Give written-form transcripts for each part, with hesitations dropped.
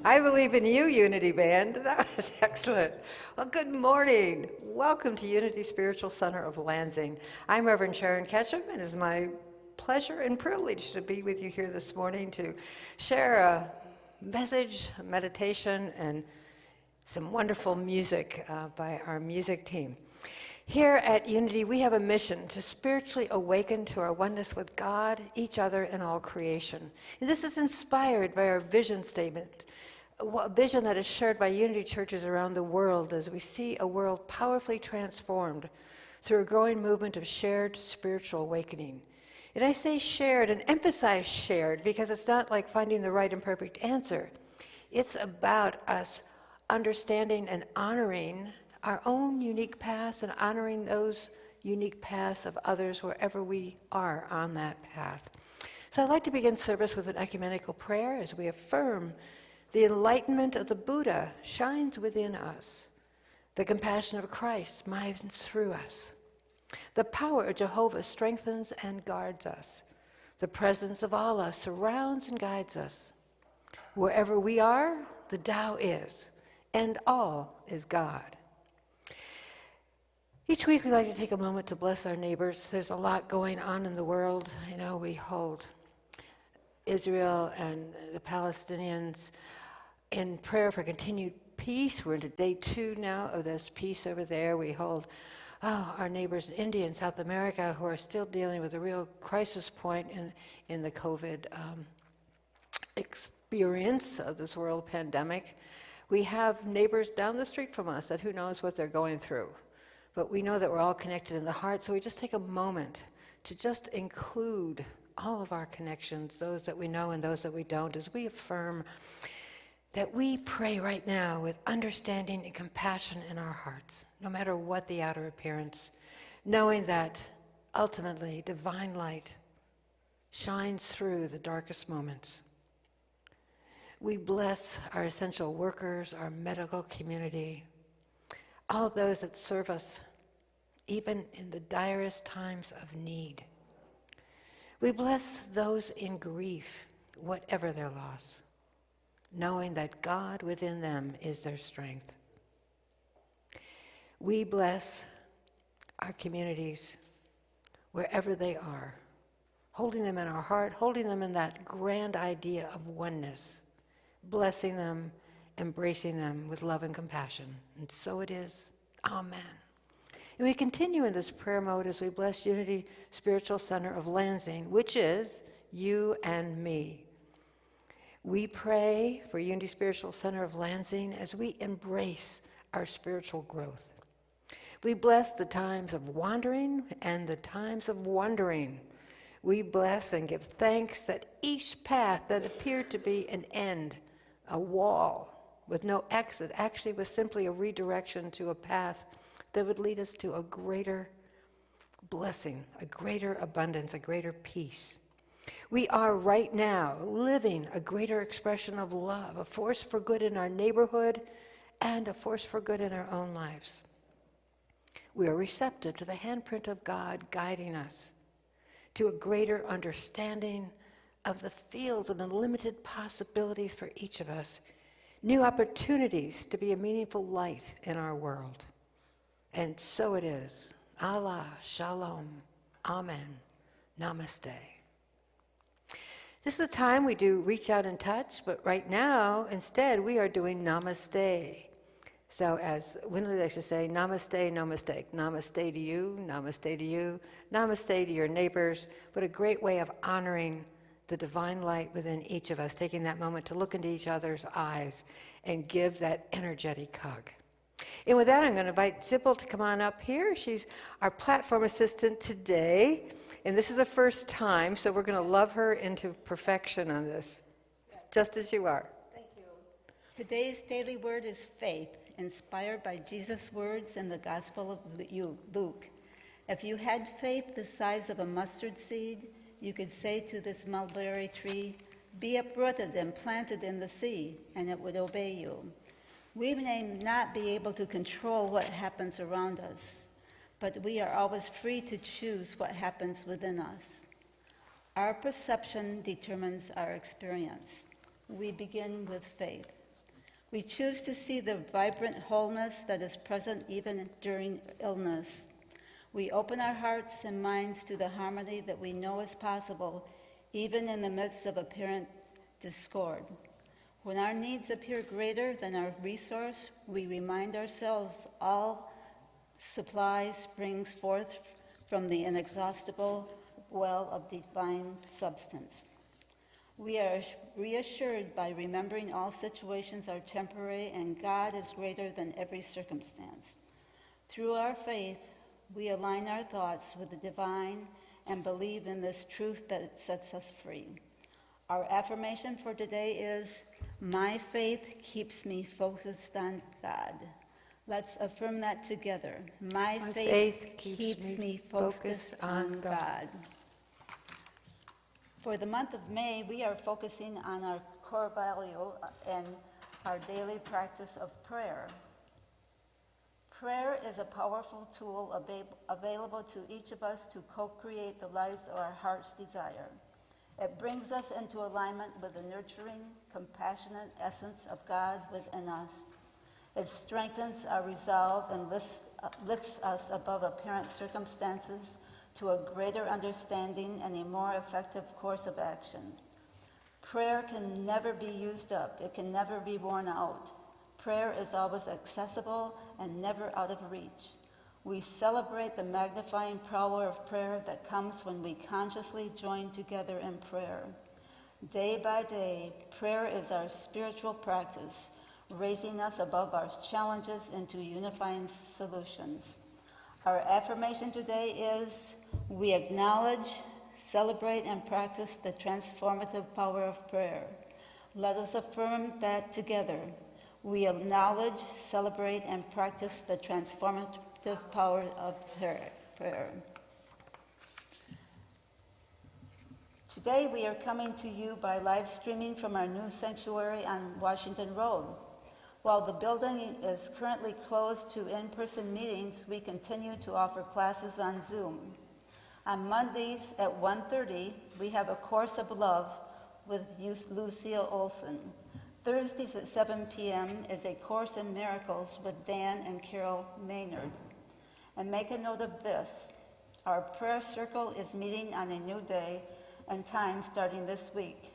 I believe in you, Unity Band. That was excellent. Well, good morning. Welcome to Unity Spiritual Center of Lansing. I'm Reverend Sharon Ketchum, and it is my pleasure and privilege to be with you here this morning to share a message, a meditation, and some wonderful music by our music team. Here at Unity, we have a mission to spiritually awaken to our oneness with God, each other, and all creation. And this is inspired by our vision statement, a vision that is shared by Unity churches around the world as we see a world powerfully transformed through a growing movement of shared spiritual awakening. And I say shared and emphasize shared because it's not like finding the right and perfect answer. It's about us understanding and honoring our own unique paths and honoring those unique paths of others wherever we are on that path. So I'd like to begin service with an ecumenical prayer as we affirm the enlightenment of the Buddha shines within us. The compassion of Christ moves through us. The power of Jehovah strengthens and guards us. The presence of Allah surrounds and guides us. Wherever we are, the Tao is, and all is God. Each week we like to take a moment to bless our neighbors. There's a lot going on in the world. You know, we hold Israel and the Palestinians in prayer for continued peace. We're into day 2 now of this peace over there. We hold our neighbors in India and South America who are still dealing with a real crisis point in the COVID experience of this world pandemic. We have neighbors down the street from us that who knows what they're going through. But we know that we're all connected in the heart, so we just take a moment to just include all of our connections, those that we know and those that we don't, as we affirm that we pray right now with understanding and compassion in our hearts, no matter what the outer appearance, knowing that ultimately divine light shines through the darkest moments. We bless our essential workers, our medical community, all those that serve us, even in the direst times of need. We bless those in grief, whatever their loss, knowing that God within them is their strength. We bless our communities wherever they are, holding them in our heart, holding them in that grand idea of oneness, blessing them, embracing them with love and compassion. And so it is. Amen. And we continue in this prayer mode as we bless Unity Spiritual Center of Lansing, which is you and me. We pray for Unity Spiritual Center of Lansing as we embrace our spiritual growth. We bless the times of wandering and the times of wondering. We bless and give thanks that each path that appeared to be an end, a wall with no exit, actually was simply a redirection to a path that would lead us to a greater blessing, a greater abundance, a greater peace. We are right now living a greater expression of love, a force for good in our neighborhood and a force for good in our own lives. We are receptive to the handprint of God guiding us to a greater understanding of the fields and unlimited possibilities for each of us, new opportunities to be a meaningful light in our world. And so it is. Allah, Shalom, Amen, Namaste. This is the time we do reach out and touch, but right now, instead, we are doing Namaste. So as Winley likes to say, Namaste, no mistake. Namaste to you, Namaste to you, Namaste to your neighbors. What a great way of honoring the divine light within each of us, taking that moment to look into each other's eyes and give that energetic hug. And with that, I'm going to invite Sybil to come on up here. She's our platform assistant today, and this is the first time, so we're going to love her into perfection on this, just as you are. Thank you. Today's daily word is faith, inspired by Jesus' words in the Gospel of Luke. If you had faith the size of a mustard seed, you could say to this mulberry tree, "Be uprooted and planted in the sea," and it would obey you. We may not be able to control what happens around us, but we are always free to choose what happens within us. Our perception determines our experience. We begin with faith. We choose to see the vibrant wholeness that is present even during illness. We open our hearts and minds to the harmony that we know is possible, even in the midst of apparent discord. When our needs appear greater than our resource, we remind ourselves all supply springs forth from the inexhaustible well of divine substance. We are reassured by remembering all situations are temporary and God is greater than every circumstance. Through our faith, we align our thoughts with the divine and believe in this truth that sets us free. Our affirmation for today is, my faith keeps me focused on God. Let's affirm that together. My faith keeps me focused on God. For the month of May, we are focusing on our core value and our daily practice of prayer. Prayer is a powerful tool available to each of us to co-create the lives of our heart's desire. It brings us into alignment with the nurturing, compassionate essence of God within us. It strengthens our resolve and lifts us above apparent circumstances to a greater understanding and a more effective course of action. Prayer can never be used up. It can never be worn out. Prayer is always accessible and never out of reach. We celebrate the magnifying power of prayer that comes when we consciously join together in prayer. Day by day, prayer is our spiritual practice, raising us above our challenges into unifying solutions. Our affirmation today is, we acknowledge, celebrate, and practice the transformative power of prayer. Let us affirm that together. We acknowledge, celebrate, and practice the transformative power of prayer. Today we are coming to you by live streaming from our new sanctuary on Washington Road. While the building is currently closed to in-person meetings, we continue to offer classes on Zoom. On Mondays at 1:30, we have a Course of Love with Lucille Olson. Thursdays at 7 p.m. is a Course in Miracles with Dan and Carol Maynard. And make a note of this, our prayer circle is meeting on a new day and time starting this week.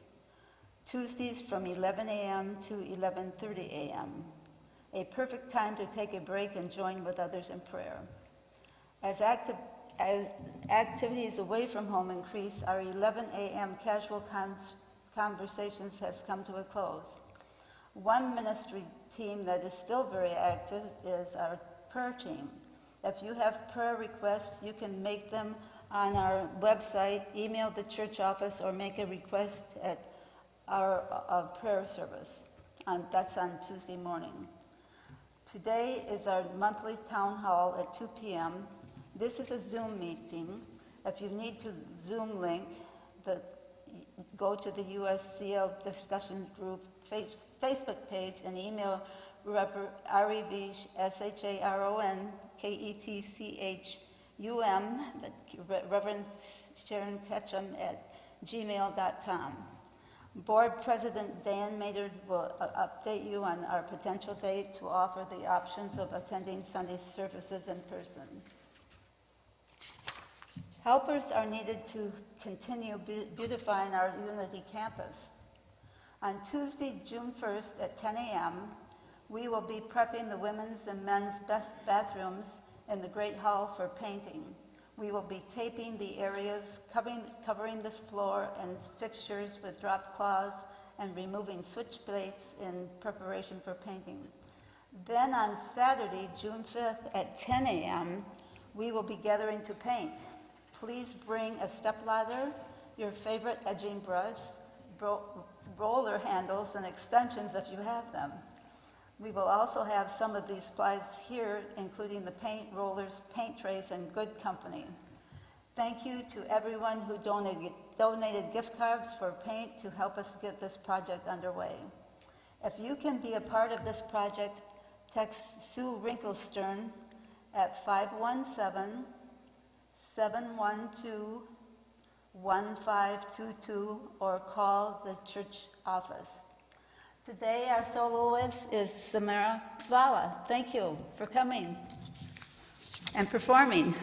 Tuesdays from 11 a.m. to 11:30 a.m. A perfect time to take a break and join with others in prayer. As activities away from home increase, our 11 a.m. casual conversations has come to a close. One ministry team that is still very active is our prayer team. If you have prayer requests, you can make them on our website, email the church office, or make a request at our prayer service. That's on Tuesday morning. Today is our monthly town hall at 2 p.m. This is a Zoom meeting. If you need to Zoom link, go to the USCL discussion group Facebook page and email ReverendSharon, Reverend Sharon Ketchum at gmail.com. Board President Dan Maynard will update you on our potential date to offer the options of attending Sunday services in person. Helpers are needed to continue beautifying our Unity campus. On Tuesday, June 1st at 10 a.m., we will be prepping the women's and men's bathrooms in the Great Hall for painting. We will be taping the areas, covering the floor and fixtures with drop cloths and removing switch plates in preparation for painting. Then on Saturday, June 5th at 10 a.m., we will be gathering to paint. Please bring a stepladder, your favorite edging brush, roller handles, and extensions if you have them. We will also have some of these supplies here, including the paint rollers, paint trays, and good company. Thank you to everyone who donated gift cards for paint to help us get this project underway. If you can be a part of this project, text Sue Wrinklestern at 517-712-1522 or call the church office. Today our soloist is Samara Vala. Thank you for coming and performing.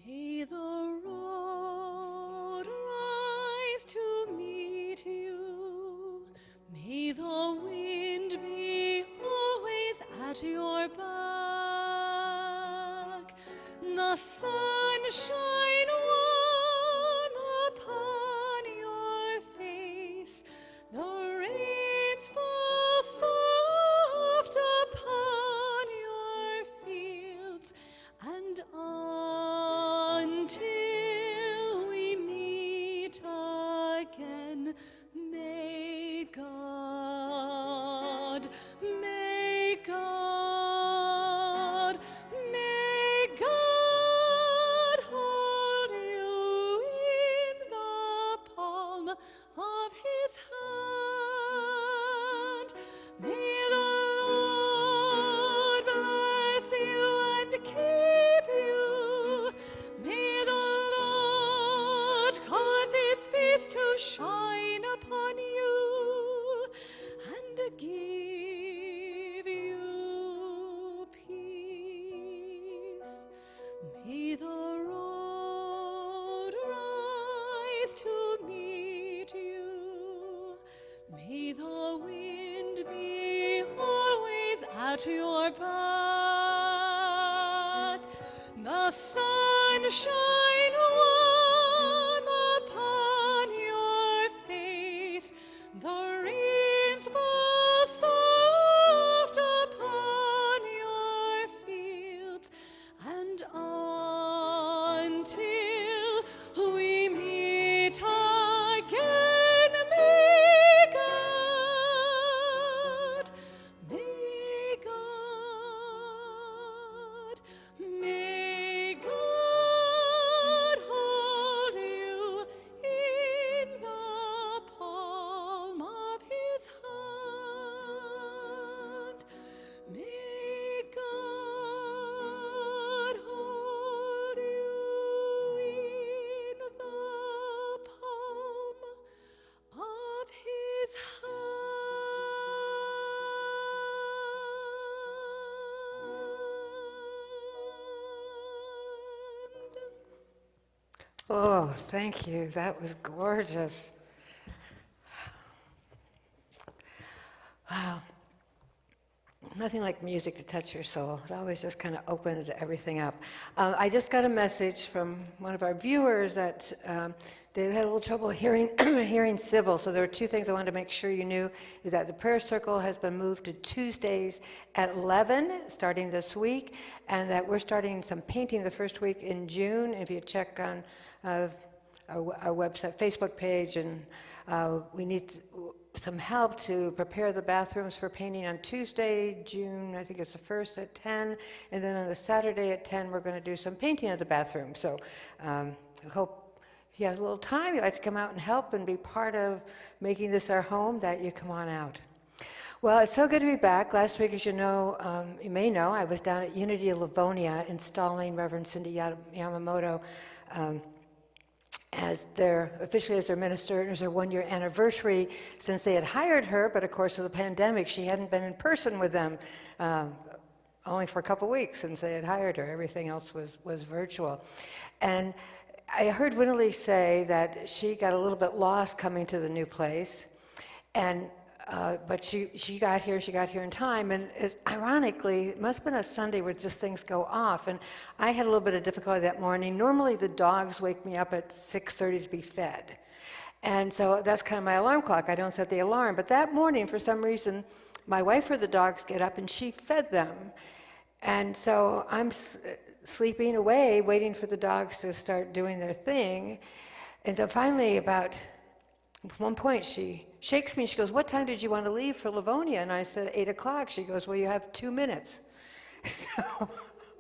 May the road rise to meet you. May the wind be always at your back. The sun shine warm upon your face. The rains fall soft upon your fields. And until we meet again, may God, may God, may God hold you in the palm of His hand. May the Lord bless you and keep you. May the Lord cause His face to shine upon you and give you peace. May the road rise to meet you. May the wind be always at your back. The sun shine warm upon your face. The rains fall soft upon your fields. And until we meet again, may God, may God, may God hold you in the palm of His hand. May God hold you in the palm of His hand. Oh, thank you. That was gorgeous. Wow. Nothing like music to touch your soul. It always just kind of opens everything up. I just got a message from one of our viewers that they had a little trouble hearing hearing Sybil. So there were two things I wanted to make sure you knew, is that the prayer circle has been moved to Tuesdays at 11, starting this week, and that we're starting some painting the first week in June. If you check on our website, Facebook page, and we need some help to prepare the bathrooms for painting on Tuesday, June, I think it's the 1st at 10, and then on the Saturday at 10, we're going to do some painting of the bathroom. So I hope if you have a little time, you'd like to come out and help and be part of making this our home, that you come on out. Well, it's so good to be back. Last week, as you know, you may know, I was down at Unity Livonia installing Reverend Cindy Yamamoto officially as their minister. It was their 1-year anniversary since they had hired her, but of course with the pandemic, she hadn't been in person with them only for a couple weeks since they had hired her. Everything else was virtual. And I heard Winnerly say that she got a little bit lost coming to the new place, and but she got here in time, and ironically, it must have been a Sunday where just things go off, and I had a little bit of difficulty that morning. Normally the dogs wake me up at 6:30 to be fed, and so that's kind of my alarm clock. I don't set the alarm, but that morning, for some reason, my wife or the dogs get up and she fed them, and so I'm sleeping away, waiting for the dogs to start doing their thing, and then finally at one point she shakes me and she goes, "What time did you want to leave for Livonia?" And I said, 8 o'clock. She goes, "Well, you have 2 minutes." So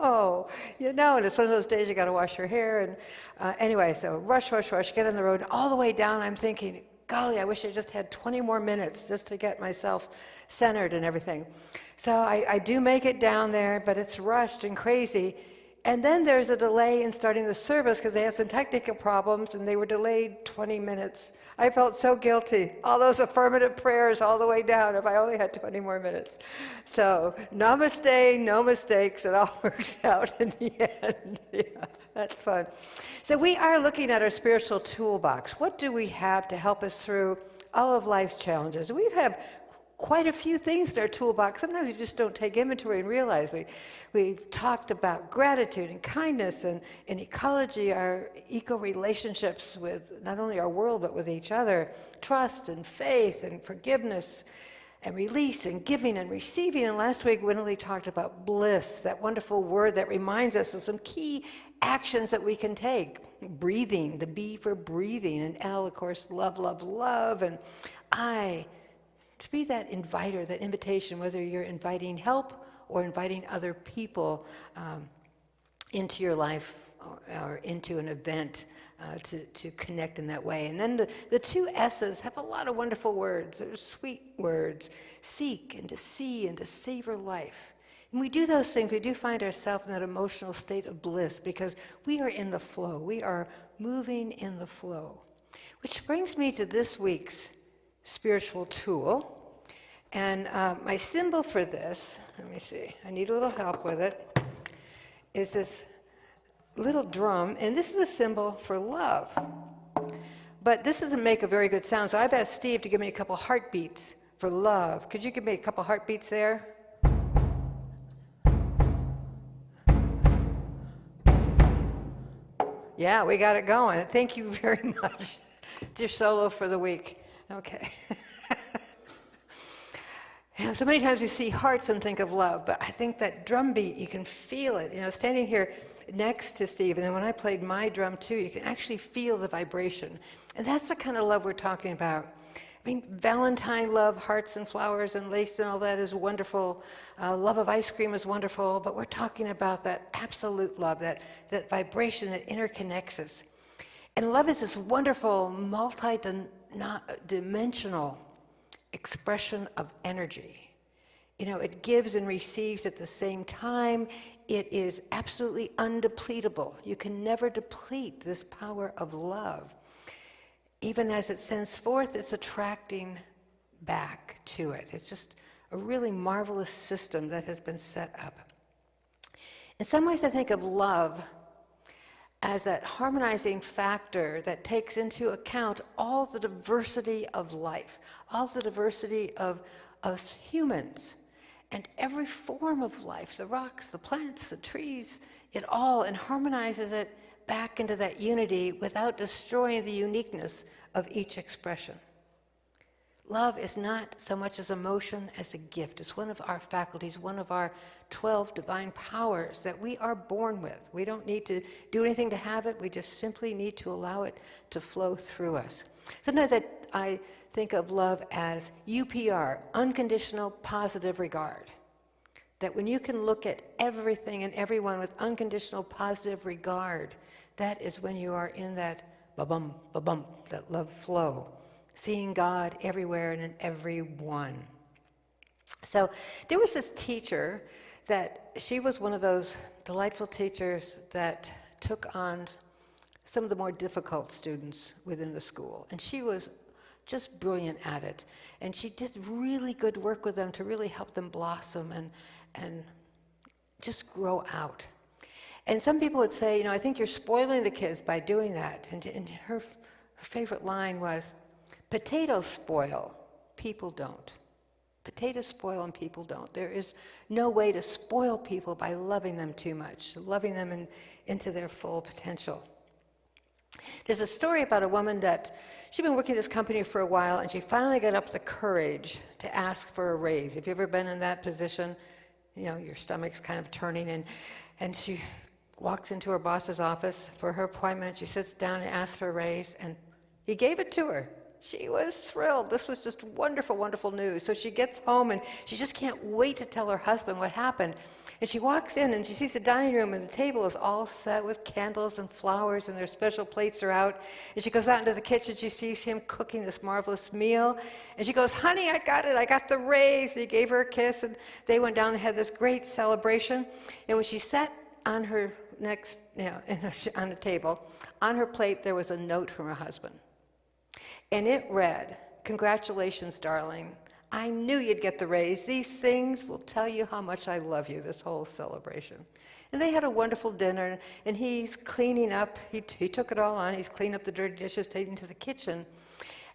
Oh, and it's one of those days you got to wash your hair. And anyway, so rush, get on the road. All the way down, I'm thinking, golly, I wish I just had 20 more minutes just to get myself centered and everything. So I do make it down there, but it's rushed and crazy. And then there's a delay in starting the service because they had some technical problems and they were delayed 20 minutes. I felt so guilty. All those affirmative prayers all the way down if I only had 20 more minutes. So namaste, no mistakes. It all works out in the end. Yeah, that's fun. So we are looking at our spiritual toolbox. What do we have to help us through all of life's challenges? We have quite a few things in our toolbox. Sometimes you just don't take inventory and realize. We've talked about gratitude and kindness and ecology, our eco-relationships with not only our world but with each other, trust and faith and forgiveness and release and giving and receiving. And last week, Winnie talked about bliss, that wonderful word that reminds us of some key actions that we can take. Breathing, the B for breathing, and L, of course, love, love, love, and I, to be that inviter, that invitation, whether you're inviting help or inviting other people into your life or into an event to connect in that way. And then the two S's have a lot of wonderful words. They're sweet words. Seek and to see and to savor life. And we do those things, we do find ourselves in that emotional state of bliss because we are in the flow. We are moving in the flow. Which brings me to this week's spiritual tool. And my symbol for this, let me see, I need a little help with it, is this little drum. And this is a symbol for love. But this doesn't make a very good sound, so I've asked Steve to give me a couple heartbeats for love. Could you give me a couple heartbeats there? Yeah, we got it going. Thank you very much. It's your solo for the week. Okay. Yeah, so many times you see hearts and think of love, but I think that drum beat, you can feel it. Standing here next to Steve, and then when I played my drum too, you can actually feel the vibration. And that's the kind of love we're talking about. I mean, Valentine love, hearts and flowers and lace and all that is wonderful. Love of ice cream is wonderful, but we're talking about that absolute love, that vibration that interconnects us. And love is this wonderful, multi-dimensional expression of energy. It gives and receives at the same time. It is absolutely undepletable. You can never deplete this power of love. Even as it sends forth, it's attracting back to it. It's just a really marvelous system that has been set up. In some ways, I think of love as that harmonizing factor that takes into account all the diversity of life, all the diversity of us humans, and every form of life, the rocks, the plants, the trees, it all, and harmonizes it back into that unity without destroying the uniqueness of each expression. Love is not so much as emotion as a gift. It's one of our faculties, one of our 12 divine powers that we are born with. We don't need to do anything to have it. We just simply need to allow it to flow through us. Sometimes I think of love as UPR, unconditional positive regard. That when you can look at everything and everyone with unconditional positive regard, that is when you are in that ba-bum, ba-bum, that love flow, seeing God everywhere and in everyone. So there was this teacher that she was one of those delightful teachers that took on some of the more difficult students within the school. And she was just brilliant at it. And she did really good work with them to really help them blossom and just grow out. And some people would say, I think you're spoiling the kids by doing that. And her favorite line was, potatoes spoil, people don't. Potatoes spoil and people don't. There is no way to spoil people by loving them too much, loving them into their full potential. There's a story about a woman that she'd been working at this company for a while, and she finally got up the courage to ask for a raise. Have you ever been in that position? Your stomach's kind of turning, and she walks into her boss's office for her appointment. She sits down and asks for a raise, and he gave it to her. She was thrilled. This was just wonderful, wonderful news. So she gets home, and she just can't wait to tell her husband what happened. And she walks in and she sees the dining room, and the table is all set with candles and flowers, and their special plates are out. And she goes out into the kitchen. She sees him cooking this marvelous meal. And she goes, "Honey, I got it. I got the raise." And he gave her a kiss, and they went down. They had this great celebration. And when she sat on her on the table, on her plate there was a note from her husband. And it read, "Congratulations, darling. I knew you'd get the raise. These things will tell you how much I love you," this whole celebration. And they had a wonderful dinner, and he's cleaning up. He took it all on. He's cleaning up the dirty dishes, taking to the kitchen.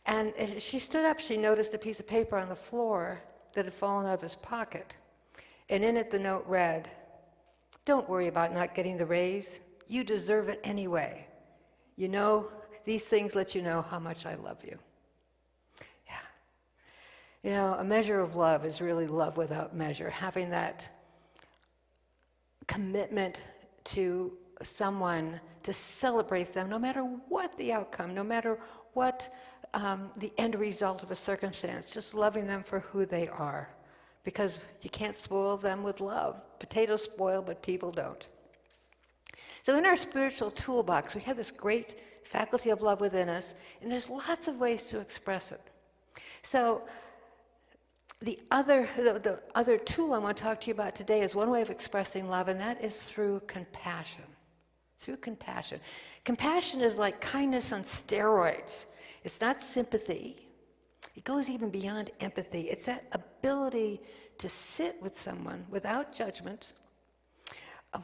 And as she stood up, she noticed a piece of paper on the floor that had fallen out of his pocket. And in it, the note read, "Don't worry about not getting the raise. You deserve it anyway. You know, these things let you know how much I love you." You know, a measure of love is really love without measure. Having that commitment to someone, to celebrate them, no matter what the outcome, no matter what the end result of a circumstance, just loving them for who they are. Because you can't spoil them with love. Potatoes spoil, but people don't. So in our spiritual toolbox, we have this great faculty of love within us, and there's lots of ways to express it. So the other tool I want to talk to you about today is one way of expressing love, and that is through compassion. Through compassion. Compassion is like kindness on steroids. It's not sympathy. It goes even beyond empathy. It's that ability to sit with someone without judgment,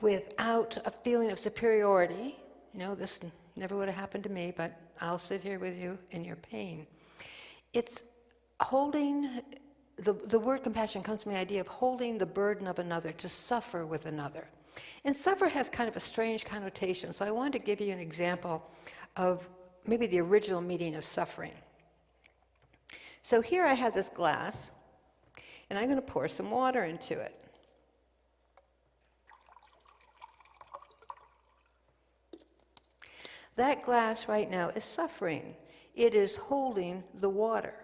without a feeling of superiority. You know, this never would have happened to me, but I'll sit here with you in your pain. It's holding, the word compassion comes from the idea of holding the burden of another, to suffer with another. And suffer has kind of a strange connotation, so I wanted to give you an example of maybe the original meaning of suffering. So here I have this glass, and I'm going to pour some water into it. That glass right now is suffering. It is holding the water.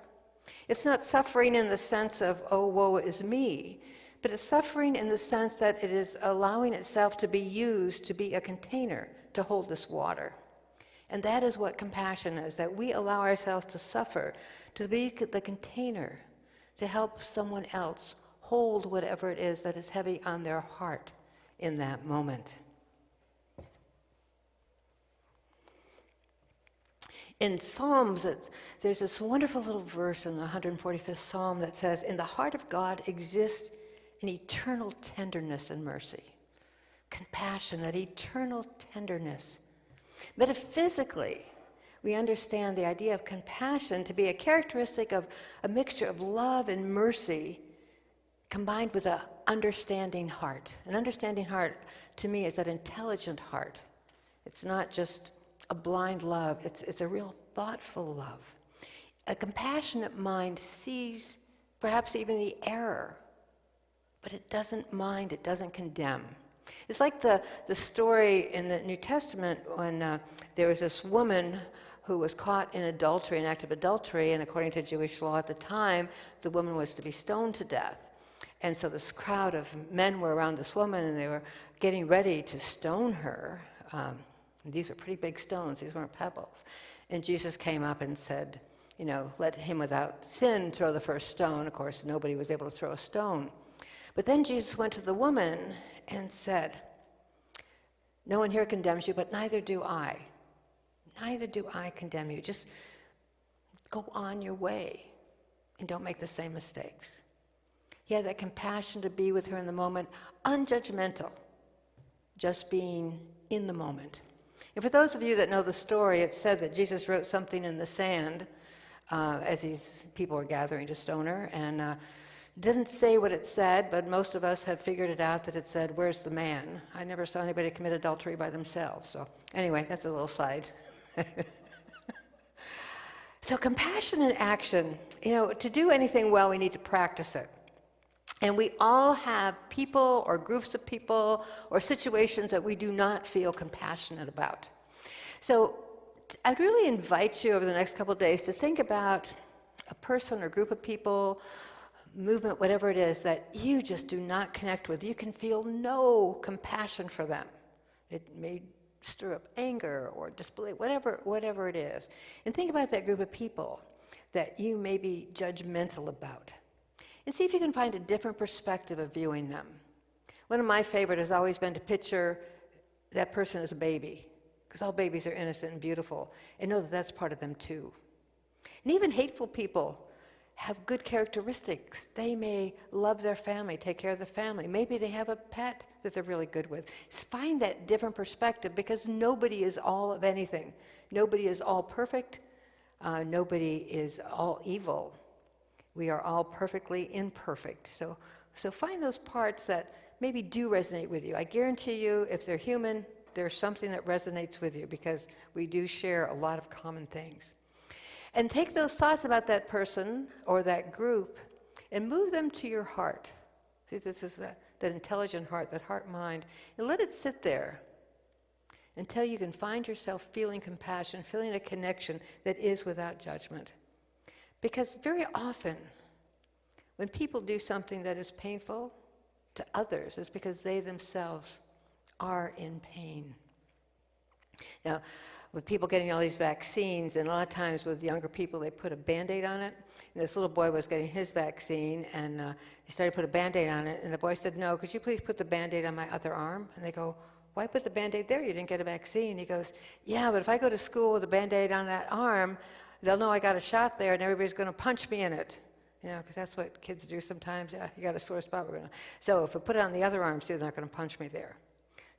It's not suffering in the sense of, "Oh, woe is me," but it's suffering in the sense that it is allowing itself to be used to be a container to hold this water. And that is what compassion is, that we allow ourselves to suffer, to be the container, to help someone else hold whatever it is that is heavy on their heart in that moment. In Psalms, there's this wonderful little verse in the 145th Psalm that says, "In the heart of God exists an eternal tenderness and mercy." Compassion, that eternal tenderness. Metaphysically, we understand the idea of compassion to be a characteristic of a mixture of love and mercy combined with an understanding heart. An understanding heart, to me, is that intelligent heart. It's not just a blind love, it's a real thoughtful love. A compassionate mind sees perhaps even the error, but it doesn't mind, it doesn't condemn. It's like the story in the New Testament when there was this woman who was caught in adultery, an act of adultery, and according to Jewish law at the time, the woman was to be stoned to death. And so this crowd of men were around this woman, and they were getting ready to stone her. These were pretty big stones, these weren't pebbles. And Jesus came up and said, you know, let him without sin throw the first stone. Of course, nobody was able to throw a stone. But then Jesus went to the woman and said, "No one here condemns you, but neither do I. Neither do I condemn you. Just go on your way and don't make the same mistakes." He had that compassion to be with her in the moment, unjudgmental, just being in the moment. And for those of you that know the story, it's said that Jesus wrote something in the sand as these people were gathering to stone her, and didn't say what it said, but most of us have figured it out that it said, "Where's the man?" I never saw anybody commit adultery by themselves. So anyway, that's a little side. So compassion in action, you know, to do anything well, we need to practice it. And we all have people or groups of people or situations that we do not feel compassionate about. So I'd really invite you over the next couple of days to think about a person or group of people, movement, whatever it is, that you just do not connect with. You can feel no compassion for them. It may stir up anger or disbelief, whatever it is. And think about that group of people that you may be judgmental about. And see if you can find a different perspective of viewing them. One of my favorite has always been to picture that person as a baby, because all babies are innocent and beautiful, and know that that's part of them too. And even hateful people have good characteristics. They may love their family, take care of the family. Maybe they have a pet that they're really good with. Find that different perspective, because nobody is all of anything. Nobody is all perfect. Nobody is all evil. We are all perfectly imperfect. So find those parts that maybe do resonate with you. I guarantee you, if they're human, there's something that resonates with you, because we do share a lot of common things. And take those thoughts about that person or that group and move them to your heart. See, this is that intelligent heart, that heart-mind, and let it sit there until you can find yourself feeling compassion, feeling a connection that is without judgment. Because very often, when people do something that is painful to others, it's because they themselves are in pain. Now, with people getting all these vaccines, and a lot of times with younger people, they put a Band-Aid on it. And this little boy was getting his vaccine, and he started to put a Band-Aid on it, and the boy said, "No, could you please put the Band-Aid on my other arm?" And they go, "Why put the Band-Aid there? You didn't get a vaccine." He goes, "Yeah, but if I go to school with a Band-Aid on that arm, they'll know I got a shot there, and everybody's going to punch me in it." You know, because that's what kids do sometimes. "Yeah, you got a sore spot, we're going to." So if I put it on the other arm, too, they're not going to punch me there.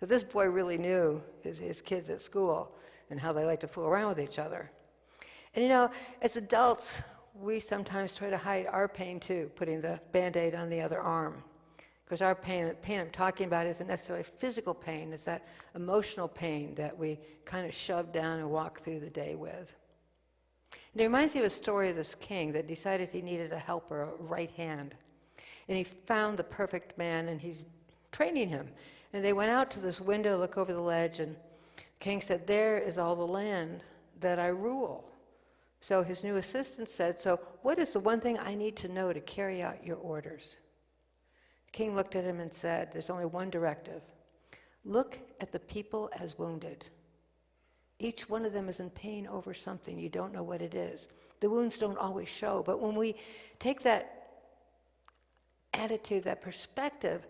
So this boy really knew his kids at school and how they like to fool around with each other. And you know, as adults, we sometimes try to hide our pain too, putting the Band-Aid on the other arm. Because our pain I'm talking about isn't necessarily physical pain, it's that emotional pain that we kind of shove down and walk through the day with. And it reminds me of a story of this king that decided he needed a helper, a right hand. And he found the perfect man, and he's training him. And they went out to this window, look over the ledge, and the king said, "There is all the land that I rule." So his new assistant said, "So what is the one thing I need to know to carry out your orders?" The king looked at him and said, "There's only one directive. Look at the people as wounded. Each one of them is in pain over something. You don't know what it is. The wounds don't always show, but when we take that attitude, that perspective,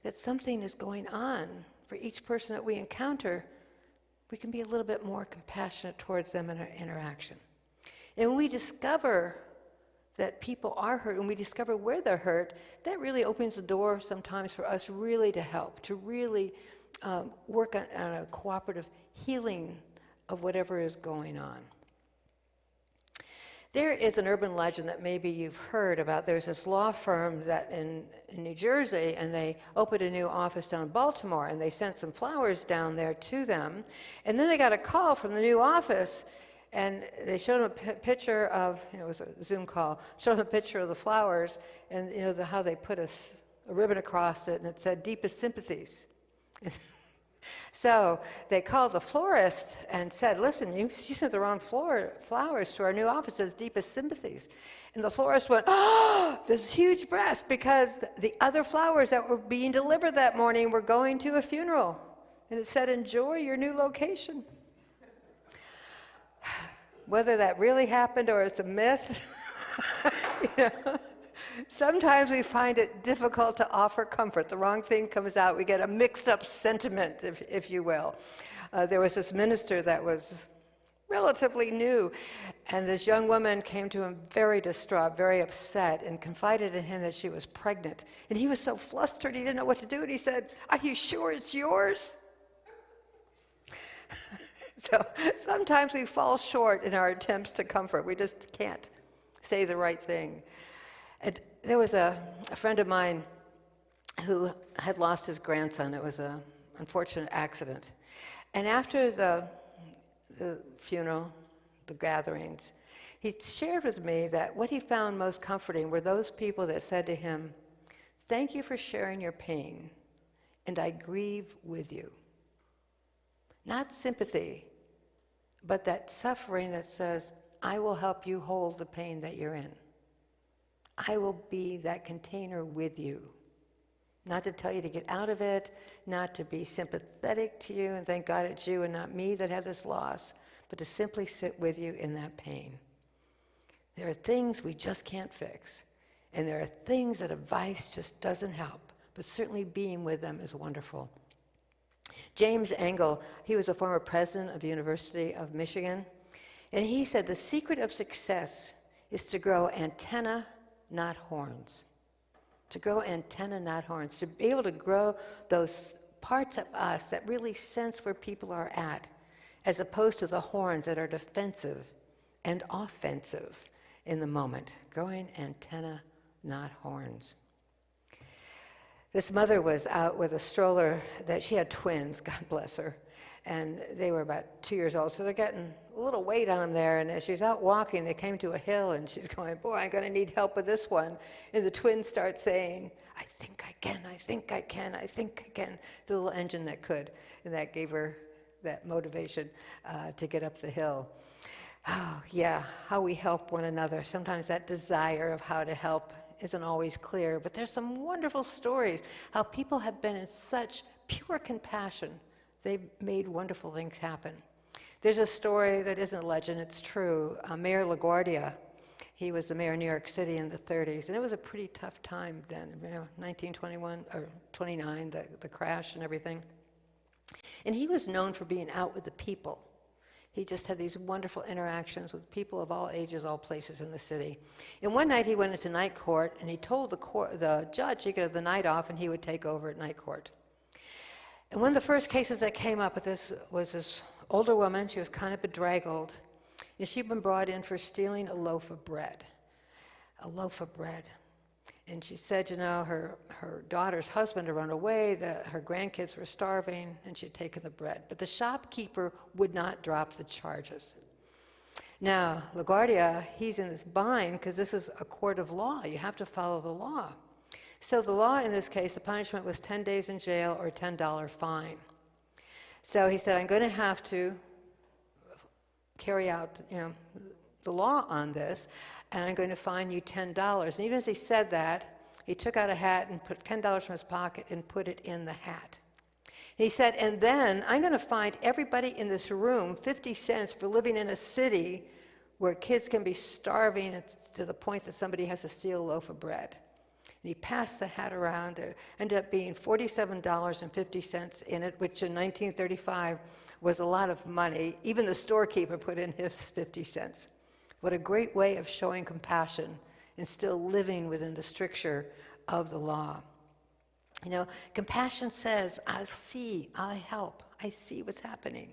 that something is going on for each person that we encounter, we can be a little bit more compassionate towards them in our interaction. And when we discover that people are hurt, and we discover where they're hurt, that really opens the door sometimes for us really to help, to really work on a cooperative healing of whatever is going on. There is an urban legend that maybe you've heard about. There's this law firm that in New Jersey, and they opened a new office down in Baltimore, and they sent some flowers down there to them. And then they got a call from the new office, and they showed them a picture of, it was a Zoom call, showed them a picture of the flowers, and how they put a ribbon across it, and it said, "Deepest sympathies." So they called the florist and said, "Listen, you sent the wrong flowers to our new office, it says deepest sympathies." And the florist went, "Oh, this huge breast, because the other flowers that were being delivered that morning were going to a funeral. And it said, enjoy your new location." Whether that really happened or it's a myth, sometimes we find it difficult to offer comfort. The wrong thing comes out. We get a mixed up sentiment, if you will. There was this minister that was relatively new, and this young woman came to him very distraught, very upset, and confided in him that she was pregnant. And he was so flustered, he didn't know what to do, and he said, "Are you sure it's yours?" So sometimes we fall short in our attempts to comfort. We just can't say the right thing. And there was a friend of mine who had lost his grandson. It was an unfortunate accident. And after the funeral, the gatherings, he shared with me that what he found most comforting were those people that said to him, "Thank you for sharing your pain, and I grieve with you." Not sympathy, but that suffering that says, "I will help you hold the pain that you're in. I will be that container with you. Not to tell you to get out of it, not to be sympathetic to you and thank God it's you and not me that had this loss, but to simply sit with you in that pain. There are things we just can't fix, and there are things that advice just doesn't help, but certainly being with them is wonderful. James Engel, he was a former president of the University of Michigan, and he said the secret of success is to grow antenna, not horns. To grow antenna, not horns. To be able to grow those parts of us that really sense where people are at, as opposed to the horns that are defensive and offensive in the moment. Growing antenna, not horns. This mother was out with a stroller that she had twins, God bless her, and they were about 2 years old, so they're getting a little weight on them there, and as she's out walking, they came to a hill, and she's going, boy, I'm going to need help with this one. And the twins start saying, I think I can, I think I can, I think I can, the little engine that could, and that gave her that motivation to get up the hill. Oh, yeah, how we help one another. Sometimes that desire of how to help isn't always clear, but there's some wonderful stories, how people have been in such pure compassion. They've made wonderful things happen. There's a story that isn't a legend, it's true. Mayor LaGuardia, he was the mayor of New York City in the 30s, and it was a pretty tough time then, 1921 or 29, the crash and everything. And he was known for being out with the people. He just had these wonderful interactions with people of all ages, all places in the city. And one night he went into night court, and he told the judge he could have the night off and he would take over at night court. And one of the first cases that came up with this was this older woman. She was kind of bedraggled, and she'd been brought in for stealing a loaf of bread. A loaf of bread. And she said, her daughter's husband had run away, that her grandkids were starving, and she'd taken the bread. But the shopkeeper would not drop the charges. Now, LaGuardia, he's in this bind because this is a court of law. You have to follow the law. So the law in this case, the punishment was 10 days in jail or a $10 fine. So he said, I'm going to have to carry out, the law on this, and I'm going to fine you $10. And even as he said that, he took out a hat and put $10 from his pocket and put it in the hat. He said, and then I'm going to fine everybody in this room 50 cents for living in a city where kids can be starving to the point that somebody has to steal a loaf of bread. And he passed the hat around. There ended up being $47.50 in it, which in 1935 was a lot of money. Even the storekeeper put in his 50 cents. What a great way of showing compassion and still living within the stricture of the law. Compassion says, I see, I help, I see what's happening.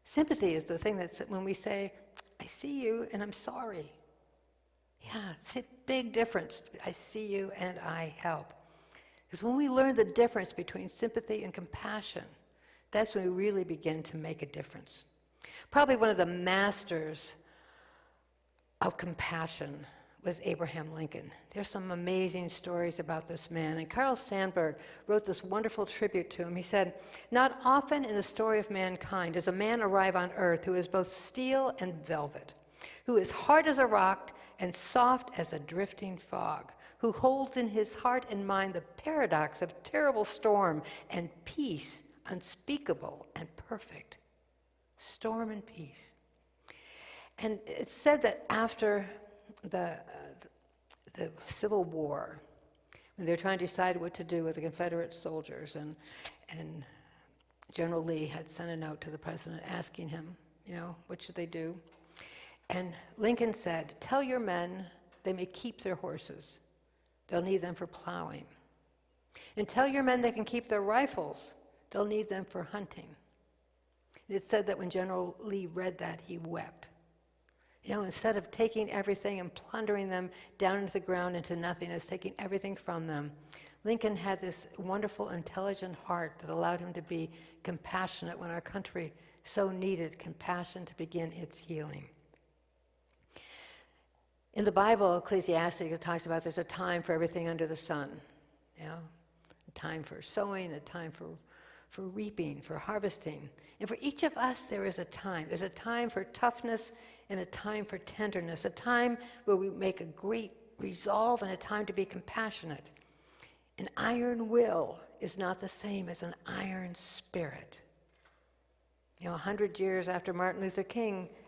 Sympathy is the thing that's when we say, I see you and I'm sorry. Yeah, it's a big difference. I see you and I help. Because when we learn the difference between sympathy and compassion, that's when we really begin to make a difference. Probably one of the masters of compassion was Abraham Lincoln. There's some amazing stories about this man. And Carl Sandburg wrote this wonderful tribute to him. He said, not often in the story of mankind does a man arrive on earth who is both steel and velvet, who is hard as a rock and soft as a drifting fog, who holds in his heart and mind the paradox of terrible storm and peace unspeakable and perfect. Storm and peace. And it's said that after the Civil War, when they were trying to decide what to do with the Confederate soldiers, and General Lee had sent a note to the president asking him, what should they do? And Lincoln said, tell your men they may keep their horses. They'll need them for plowing. And tell your men they can keep their rifles. They'll need them for hunting. It said that when General Lee read that, he wept. Instead of taking everything and plundering them down into the ground into nothingness, taking everything from them, Lincoln had this wonderful, intelligent heart that allowed him to be compassionate when our country so needed compassion to begin its healing. In the Bible, Ecclesiastes, it talks about there's a time for everything under the sun. A time for sowing, a time for reaping, for harvesting. And for each of us, there is a time. There's a time for toughness and a time for tenderness, a time where we make a great resolve and a time to be compassionate. An iron will is not the same as an iron spirit. 100 years after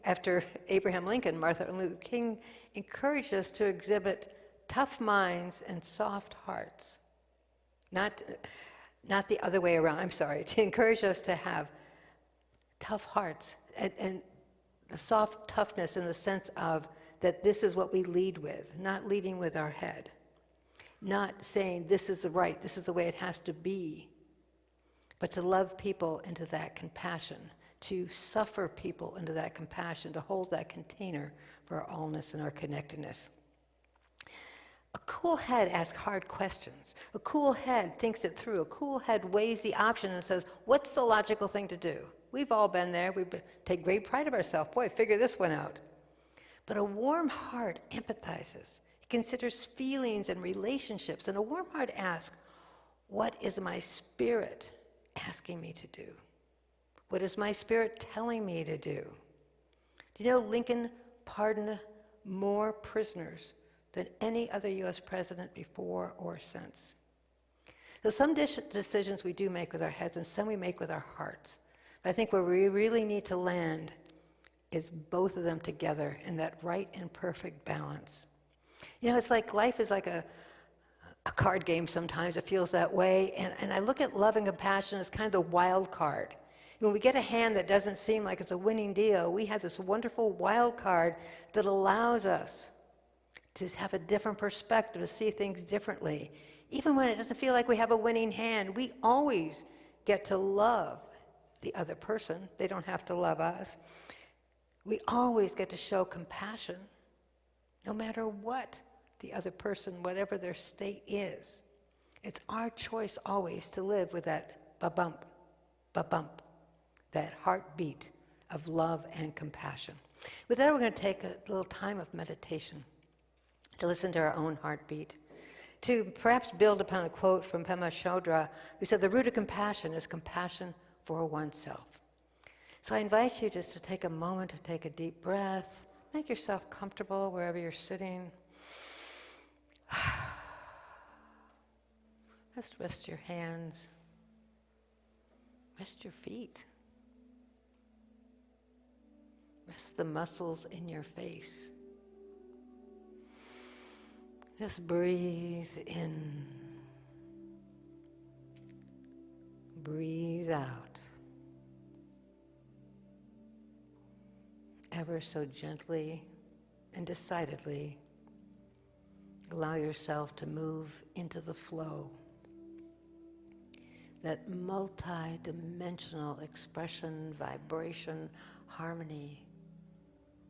after Abraham Lincoln, Martin Luther King encouraged us to exhibit tough minds and soft hearts. Not the other way around, I'm sorry, to encourage us to have tough hearts and the soft toughness in the sense of that this is what we lead with, not leading with our head, not saying this is the way it has to be, but to love people into that compassion, to suffer people into that compassion, to hold that container for our allness and our connectedness. A cool head asks hard questions. A cool head thinks it through. A cool head weighs the options and says, what's the logical thing to do? We've all been there. We take great pride of ourselves. Boy, figure this one out. But a warm heart empathizes. It considers feelings and relationships. And a warm heart asks, what is my spirit asking me to do? What is my spirit telling me to do? Do you know Lincoln pardoned more prisoners than any other U.S. president before or since? So some decisions we do make with our heads and some we make with our hearts. But I think where we really need to land is both of them together in that right and perfect balance. It's like life is like a card game sometimes. It feels that way. And I look at love and compassion as kind of the wild card. When we get a hand that doesn't seem like it's a winning deal, we have this wonderful wild card that allows us to have a different perspective, to see things differently. Even when it doesn't feel like we have a winning hand, we always get to love the other person. They don't have to love us. We always get to show compassion, no matter what the other person, whatever their state is. It's our choice always to live with that ba-bump, ba-bump, that heartbeat of love and compassion. With that, we're going to take a little time of meditation to listen to our own heartbeat, to perhaps build upon a quote from Pema Chodra, who said, the root of compassion is compassion for oneself. So I invite you just to take a moment to take a deep breath, make yourself comfortable wherever you're sitting. Just rest your hands, rest your feet. Rest the muscles in your face. Just breathe in. Breathe out. Ever so gently and decidedly, allow yourself to move into the flow. That multi-dimensional expression, vibration, harmony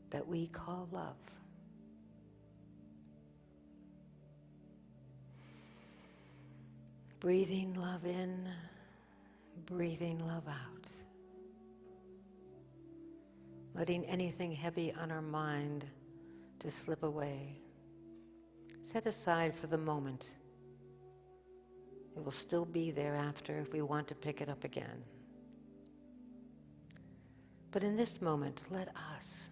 that we call love. Breathing love in, breathing love out. Letting anything heavy on our mind to slip away. Set aside for the moment. It will still be there after if we want to pick it up again. But in this moment, let us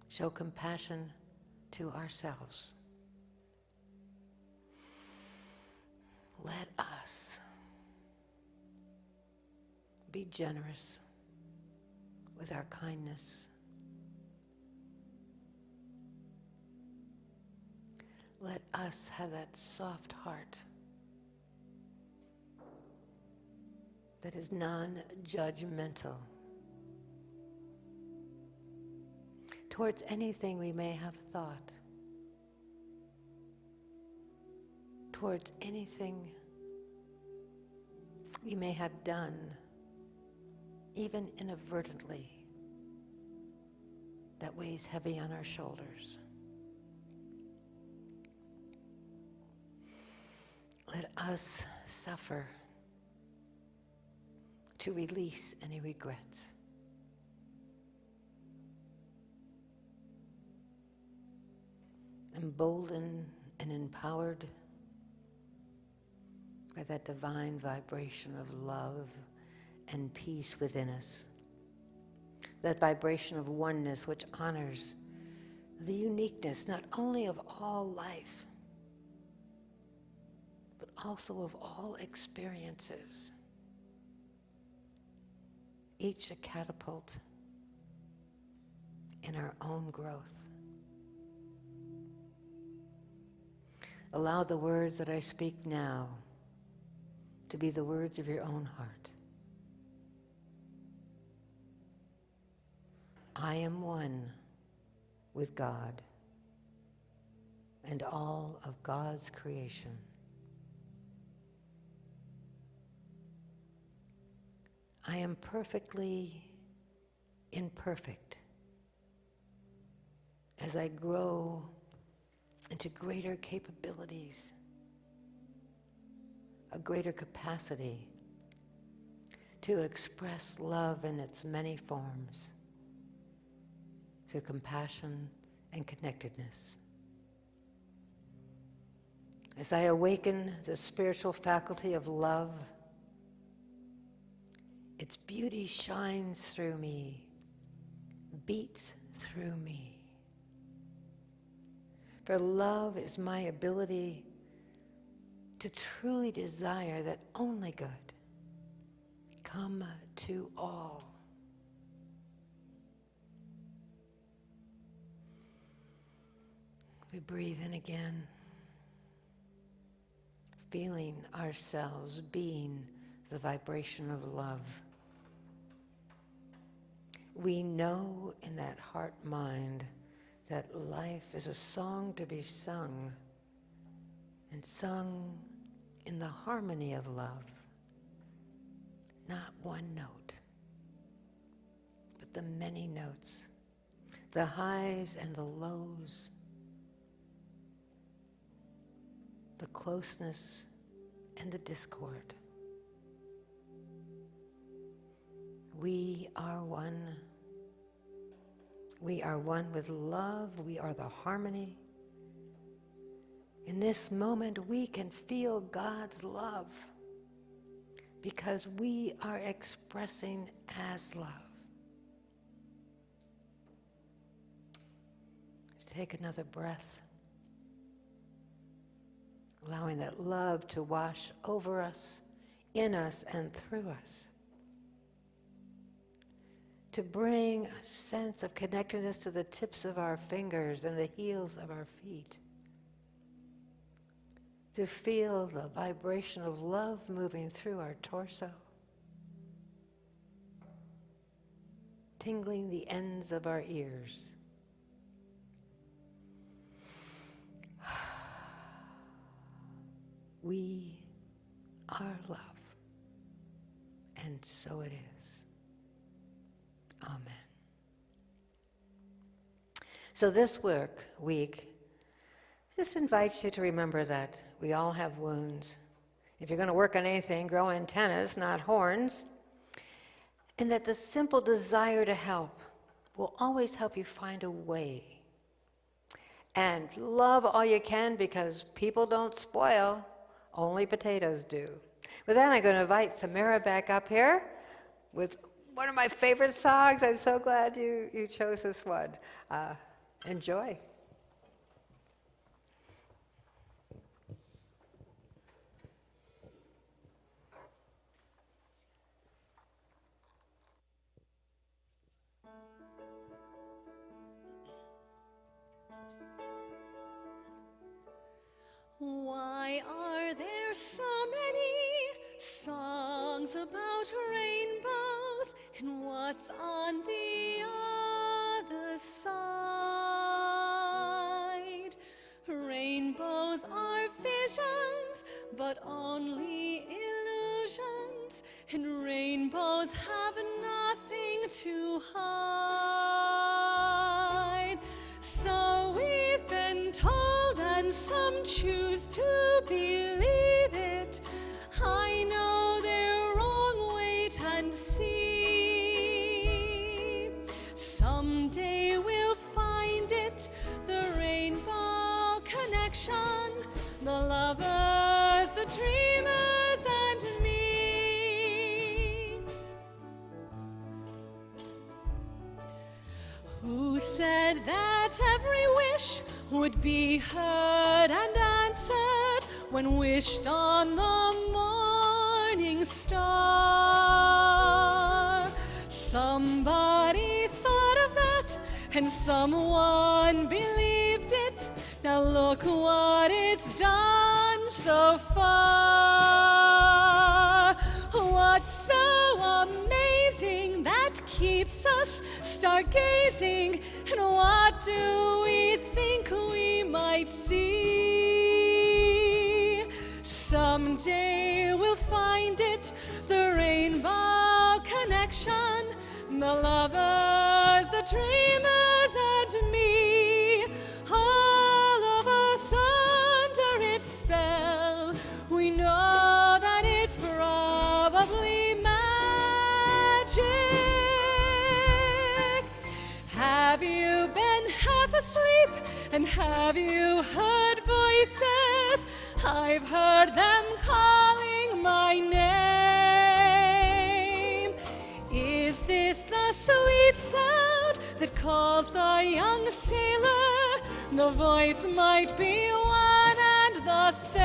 show compassion to ourselves. Let us be generous with our kindness. Let us have that soft heart that is non-judgmental towards anything we may have thought, towards anything we may have done, even inadvertently, that weighs heavy on our shoulders. Let us suffer to release any regrets. Emboldened and empowered by that divine vibration of love and peace within us. That vibration of oneness which honors the uniqueness not only of all life, but also of all experiences, each a catapult in our own growth. Allow the words that I speak now to be the words of your own heart. I am one with God and all of God's creation. I am perfectly imperfect as I grow into greater capabilities, a greater capacity to express love in its many forms, through compassion and connectedness. As I awaken the spiritual faculty of love, its beauty shines through me, beats through me. For love is my ability to truly desire that only good come to all. We breathe in again, feeling ourselves being the vibration of love. We know in that heart-mind that life is a song to be sung, and sung in the harmony of love. Not one note, but the many notes, the highs and the lows, the closeness and the discord. We are one. We are one with love. We are the harmony. In this moment, we can feel God's love because we are expressing as love. Let's take another breath, allowing that love to wash over us, in us, and through us, to bring a sense of connectedness to the tips of our fingers and the heels of our feet, to feel the vibration of love moving through our torso, tingling the ends of our ears. We are love, and so it is. Amen. So this week, just invites you to remember that we all have wounds. If you're going to work on anything, grow antennas, not horns. And that the simple desire to help will always help you find a way. And love all you can, because people don't spoil, only potatoes do. With that, I'm going to invite Samara back up here with one of my favorite songs. I'm so glad you chose this one. Enjoy. Why are there so many songs about rainbows, and what's on the other side? Rainbows are visions, but only illusions, and rainbows have nothing to hide. So we've been told, and some choose to believe it. I know they're wrong, wait and see. Someday we'll find it, the rainbow connection, the lovers, the dreamers, and me. Who said that every wish would be heard and answered when wished on the morning star. Somebody thought of that and someone believed it. Now look what it's done so far. What's so amazing that keeps us stargazing? And what do we think we might see? Someday we'll find it, the rainbow connection, the lovers, the dreamers, and me. All of us under its spell, we know that it's probably magic. Have you been half asleep, and have you heard voices? I've heard them calling my name. Is this the sweet sound that calls the young sailor? The voice might be one and the same.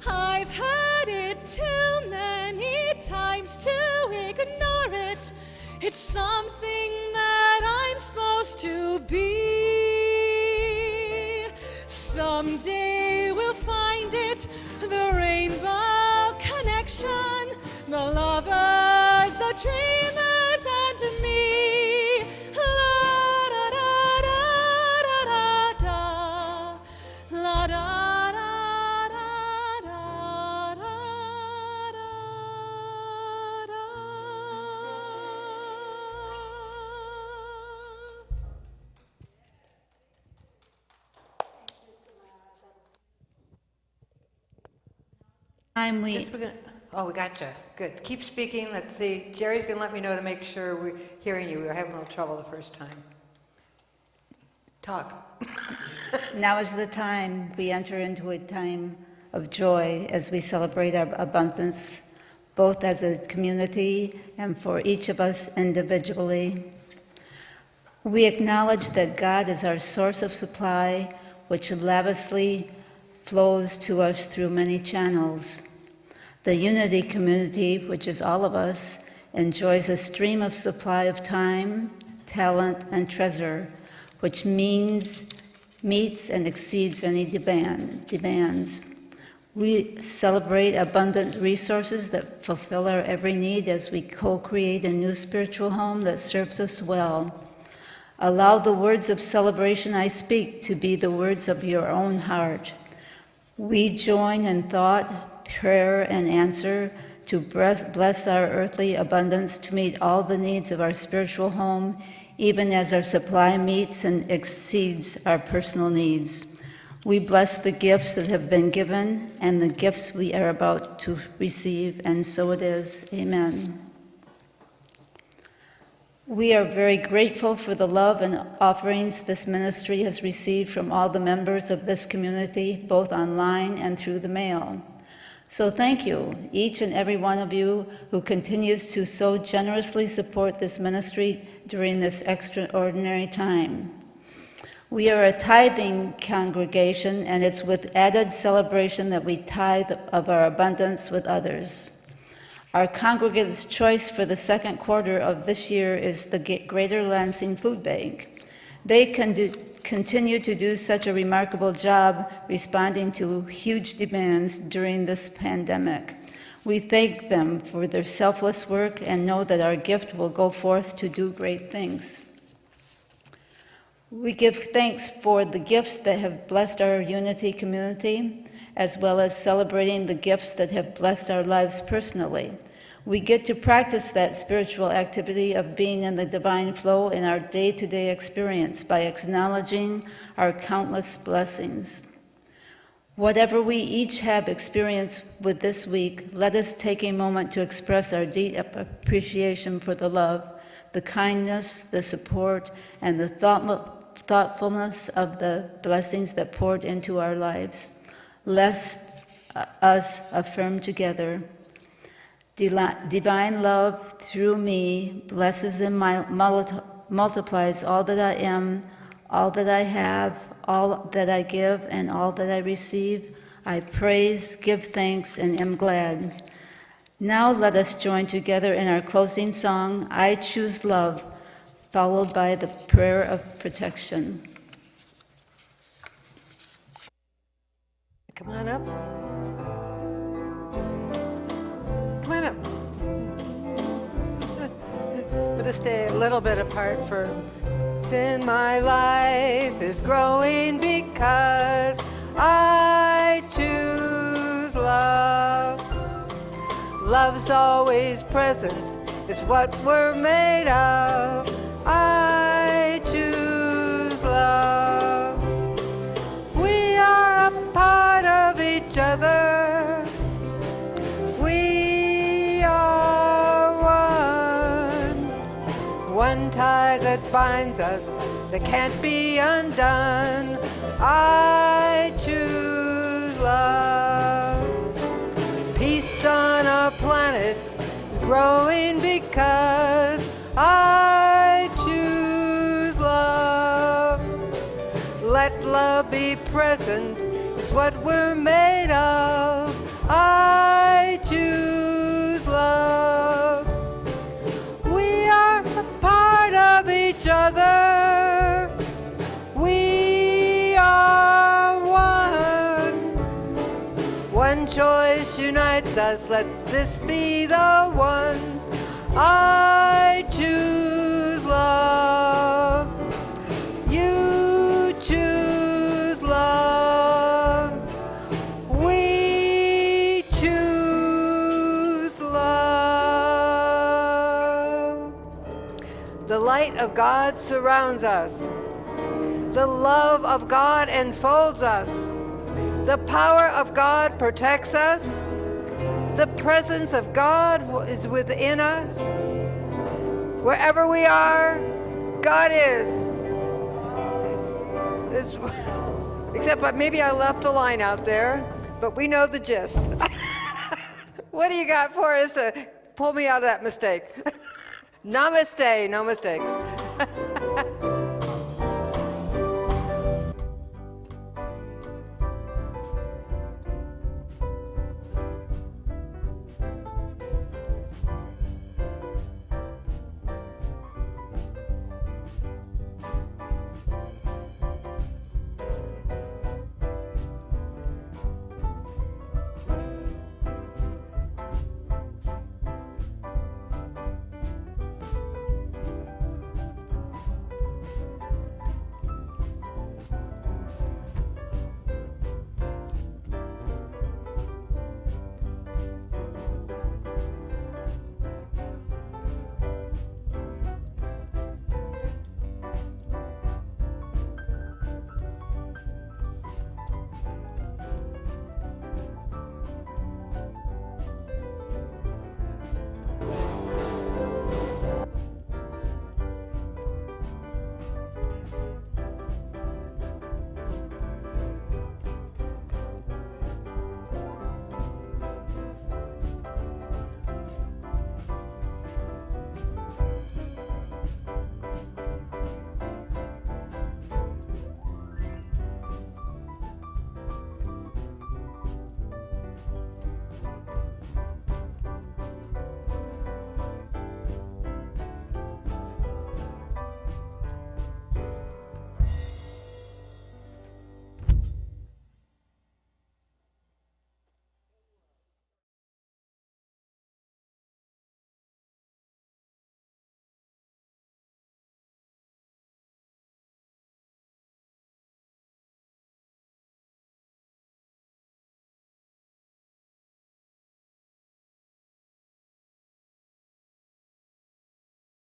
I've heard it too many times to ignore it. It's something that I'm supposed to be. Someday we'll find it, the rainbow connection, the lovers, the dreamers, and me. La da da da da da da, la da da da da da da. Time we Oh, we gotcha. Good. Keep speaking. Let's see. Jerry's going to let me know to make sure we're hearing you. We were having a little trouble the first time. Talk. Now is the time we enter into a time of joy as we celebrate our abundance, both as a community and for each of us individually. We acknowledge that God is our source of supply, which lavishly flows to us through many channels. The Unity community, which is all of us, enjoys a stream of supply of time, talent, and treasure, which meets and exceeds any demands. We celebrate abundant resources that fulfill our every need as we co-create a new spiritual home that serves us well. Allow the words of celebration I speak to be the words of your own heart. We join in thought, prayer, and answer to bless our earthly abundance to meet all the needs of our spiritual home, even as our supply meets and exceeds our personal needs. We bless the gifts that have been given and the gifts we are about to receive, and so it is. Amen. We are very grateful for the love and offerings this ministry has received from all the members of this community, both online and through the mail. So thank you, each and every one of you who continues to so generously support this ministry during this extraordinary time. We are a tithing congregation, and it's with added celebration that we tithe of our abundance with others. Our congregants' choice for the second quarter of this year is the Greater Lansing Food Bank. They continue to do such a remarkable job responding to huge demands during this pandemic. We thank them for their selfless work and know that our gift will go forth to do great things. We give thanks for the gifts that have blessed our Unity community, as well as celebrating the gifts that have blessed our lives personally. We get to practice that spiritual activity of being in the divine flow in our day-to-day experience by acknowledging our countless blessings. Whatever we each have experienced with this week, let us take a moment to express our deep appreciation for the love, the kindness, the support, and the thoughtfulness of the blessings that poured into our lives. Let us affirm together. Divine love through me blesses and multiplies all that I am, all that I have, all that I give, and all that I receive. I praise, give thanks, and am glad. Now let us join together in our closing song, I Choose Love, followed by the prayer of protection. Come on up. Come on up. We'll just stay a little bit apart for sin. My life is growing because I choose love. Love's always present. It's what we're made of. I choose love. We are a part of each other. We are one tie that binds us that can't be undone. I choose love. Peace on our planet is growing because I choose love. Let love be present is what we're made of. I choose love. We are a part of each other. We are one. One choice unites us. Let this be the one. I choose love. You choose love. We choose love. The light of God surrounds us. The love of God enfolds us. The power of God protects us. The presence of God is within us. Wherever we are, God is. Except maybe I left a line out there, but we know the gist. What do you got for us to pull me out of that mistake? Namaste, no mistakes.